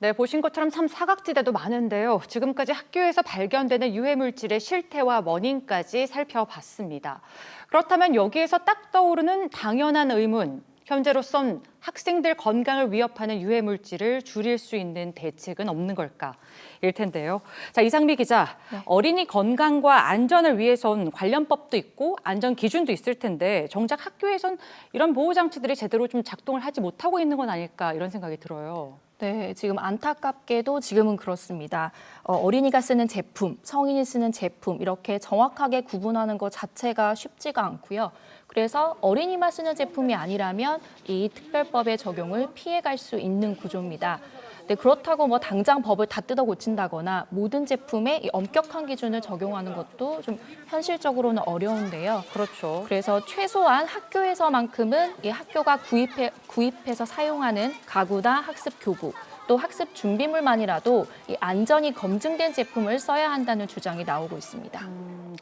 네, 보신 것처럼 참 사각지대도 많은데요. 지금까지 학교에서 발견되는 유해 물질의 실태와 원인까지 살펴봤습니다. 그렇다면 여기에서 딱 떠오르는 당연한 의문, 현재로선 학생들 건강을 위협하는 유해 물질을 줄일 수 있는 대책은 없는 걸까? 일 텐데요. 자, 이상미 기자, 네. 어린이 건강과 안전을 위해선 관련법도 있고 안전 기준도 있을 텐데 정작 학교에선 이런 보호 장치들이 제대로 좀 작동을 하지 못하고 있는 건 아닐까 이런 생각이 들어요. 네, 지금 안타깝게도 지금은 그렇습니다. 어린이가 쓰는 제품, 성인이 쓰는 제품 이렇게 정확하게 구분하는 것 자체가 쉽지가 않고요. 그래서 어린이만 쓰는 제품이 아니라면 이 특별법의 적용을 피해갈 수 있는 구조입니다. 네, 그렇다고 뭐 당장 법을 다 뜯어 고친다거나 모든 제품에 이 엄격한 기준을 적용하는 것도 좀 현실적으로는 어려운데요. 그렇죠. 그래서 최소한 학교에서만큼은 이 학교가 구입해서 사용하는 가구나 학습 교구, 또 학습 준비물만이라도 이 안전이 검증된 제품을 써야 한다는 주장이 나오고 있습니다.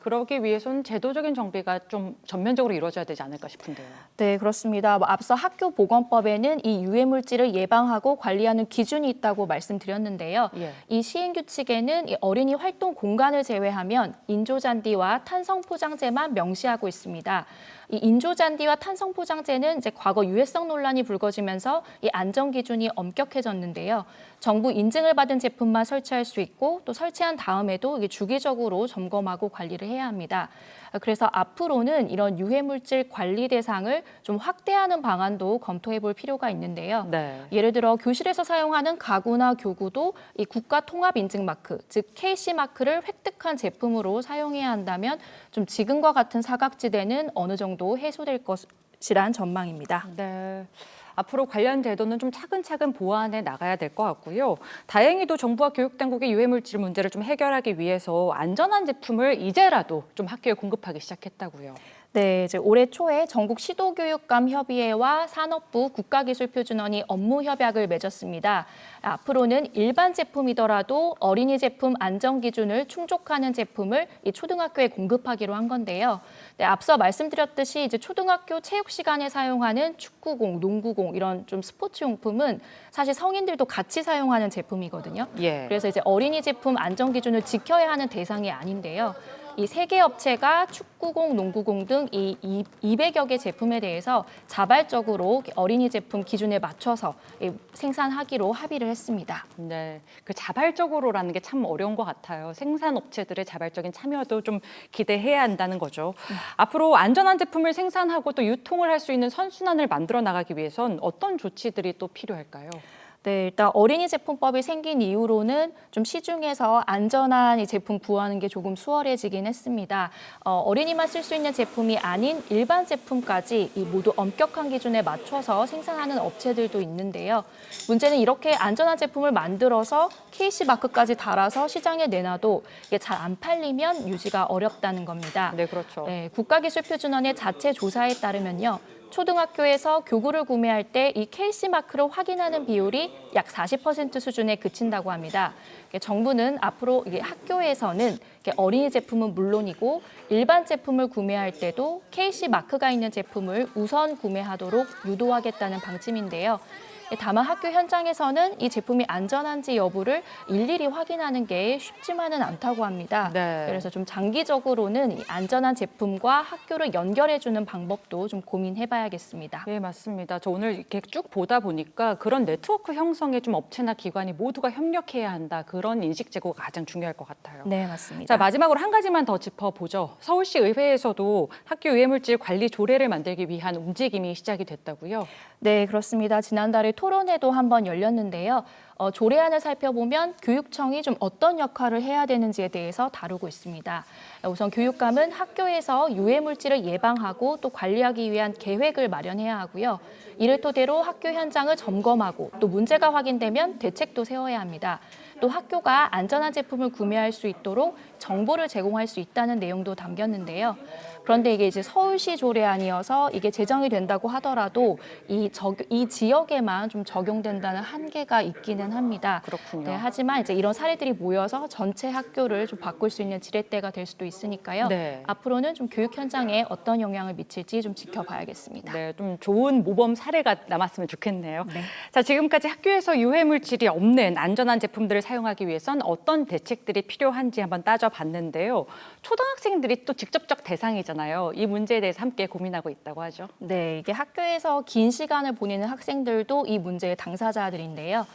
그러기 위해선 제도적인 정비가 좀 전면적으로 이루어져야 되지 않을까 싶은데요. 네, 그렇습니다. 앞서 학교보건법에는 이 유해 물질을 예방하고 관리하는 기준이 있다고 말씀드렸는데요. 예. 이 시행규칙에는 이 어린이 활동 공간을 제외하면 인조잔디와 탄성포장재만 명시하고 있습니다. 이 인조잔디와 탄성포장재는 이제 과거 유해성 논란이 불거지면서 이 안전 기준이 엄격해졌는데요. 정부 인증을 받은 제품만 설치할 수 있고 또 설치한 다음에도 이게 주기적으로 점검하고 관리를 해야 합니다. 그래서 앞으로는 이런 유해물질 관리 대상을 좀 확대하는 방안도 검토해 볼 필요가 있는데요. 네. 예를 들어 교실에서 사용하는 가구나 교구도 이 국가통합인증마크, 즉 KC 마크를 획득한 제품으로 사용해야 한다면 좀 지금과 같은 사각지대는 어느 정도 해소될 것이란 전망입니다. 네. 앞으로 관련 제도는 좀 차근차근 보완해 나가야 될 것 같고요. 다행히도 정부와 교육당국의 유해물질 문제를 좀 해결하기 위해서 안전한 제품을 이제라도 좀 학교에 공급하기 시작했다고요. 네, 이제 올해 초에 전국 시도교육감 협의회와 산업부 국가기술표준원이 업무 협약을 맺었습니다. 앞으로는 일반 제품이더라도 어린이 제품 안전 기준을 충족하는 제품을 이 초등학교에 공급하기로 한 건데요. 네, 앞서 말씀드렸듯이 이제 초등학교 체육 시간에 사용하는 축구공, 농구공 이런 좀 스포츠 용품은 사실 성인들도 같이 사용하는 제품이거든요. 예. 그래서 이제 어린이 제품 안전 기준을 지켜야 하는 대상이 아닌데요. 이 세 개 업체가 축구공, 농구공 등 이 200여 개 제품에 대해서 자발적으로 어린이 제품 기준에 맞춰서 생산하기로 합의를 했습니다. 네, 그 자발적으로라는 게 참 어려운 것 같아요. 생산 업체들의 자발적인 참여도 좀 기대해야 한다는 거죠. 앞으로 안전한 제품을 생산하고 또 유통을 할 수 있는 선순환을 만들어 나가기 위해선 어떤 조치들이 또 필요할까요? 네, 일단 어린이 제품법이 생긴 이후로는 좀 시중에서 안전한 이 제품 구하는 게 조금 수월해지긴 했습니다. 어린이만 쓸 수 있는 제품이 아닌 일반 제품까지 이 모두 엄격한 기준에 맞춰서 생산하는 업체들도 있는데요. 문제는 이렇게 안전한 제품을 만들어서 KC 마크까지 달아서 시장에 내놔도 이게 잘 안 팔리면 유지가 어렵다는 겁니다. 네, 그렇죠. 네, 국가기술표준원의 자체 조사에 따르면요. 초등학교에서 교구를 구매할 때 이 KC 마크를 확인하는 비율이 약 40% 수준에 그친다고 합니다. 정부는 앞으로 학교에서는 어린이 제품은 물론이고 일반 제품을 구매할 때도 KC 마크가 있는 제품을 우선 구매하도록 유도하겠다는 방침인데요. 다만 학교 현장에서는 이 제품이 안전한지 여부를 일일이 확인하는 게 쉽지만은 않다고 합니다. 네. 그래서 좀 장기적으로는 이 안전한 제품과 학교를 연결해주는 방법도 좀 고민해봐야겠습니다. 네, 맞습니다. 저 오늘 이렇게 쭉 보다 보니까 그런 네트워크 형성에 좀 업체나 기관이 모두가 협력해야 한다. 그런 인식 제고가 가장 중요할 것 같아요. 네, 맞습니다. 자, 마지막으로 한 가지만 더 짚어보죠. 서울시 의회에서도 학교 유해물질 관리 조례를 만들기 위한 움직임이 시작이 됐다고요? 네, 그렇습니다. 지난달에 토론회도 한번 열렸는데요. 조례안을 살펴보면 교육청이 좀 어떤 역할을 해야 되는지에 대해서 다루고 있습니다. 우선 교육감은 학교에서 유해물질을 예방하고 또 관리하기 위한 계획을 마련해야 하고요. 이를 토대로 학교 현장을 점검하고 또 문제가 확인되면 대책도 세워야 합니다. 또 학교가 안전한 제품을 구매할 수 있도록 정보를 제공할 수 있다는 내용도 담겼는데요. 그런데 이게 이제 서울시 조례안이어서 이게 제정이 된다고 하더라도 이 지역에만 좀 적용된다는 한계가 있기는 합니다. 그렇군요. 네, 하지만 이제 이런 사례들이 모여서 전체 학교를 좀 바꿀 수 있는 지렛대가 될 수도 있으니까요. 네. 앞으로는 좀 교육 현장에 어떤 영향을 미칠지 좀 지켜봐야겠습니다. 네, 좀 좋은 모범 사례가 남았으면 좋겠네요. 네. 자, 지금까지 학교에서 유해 물질이 없는 안전한 제품들을 사용하기 위해선 어떤 대책들이 필요한지 한번 따져봤는데요. 초등학생들이 또 직접적 대상이잖아요. 이 문제에 대해서 함께 고민하고 있다고 하죠. 네, 이게 학교에서 긴 시간을 보내는 학생들도 이 문제의 당사자들인데요.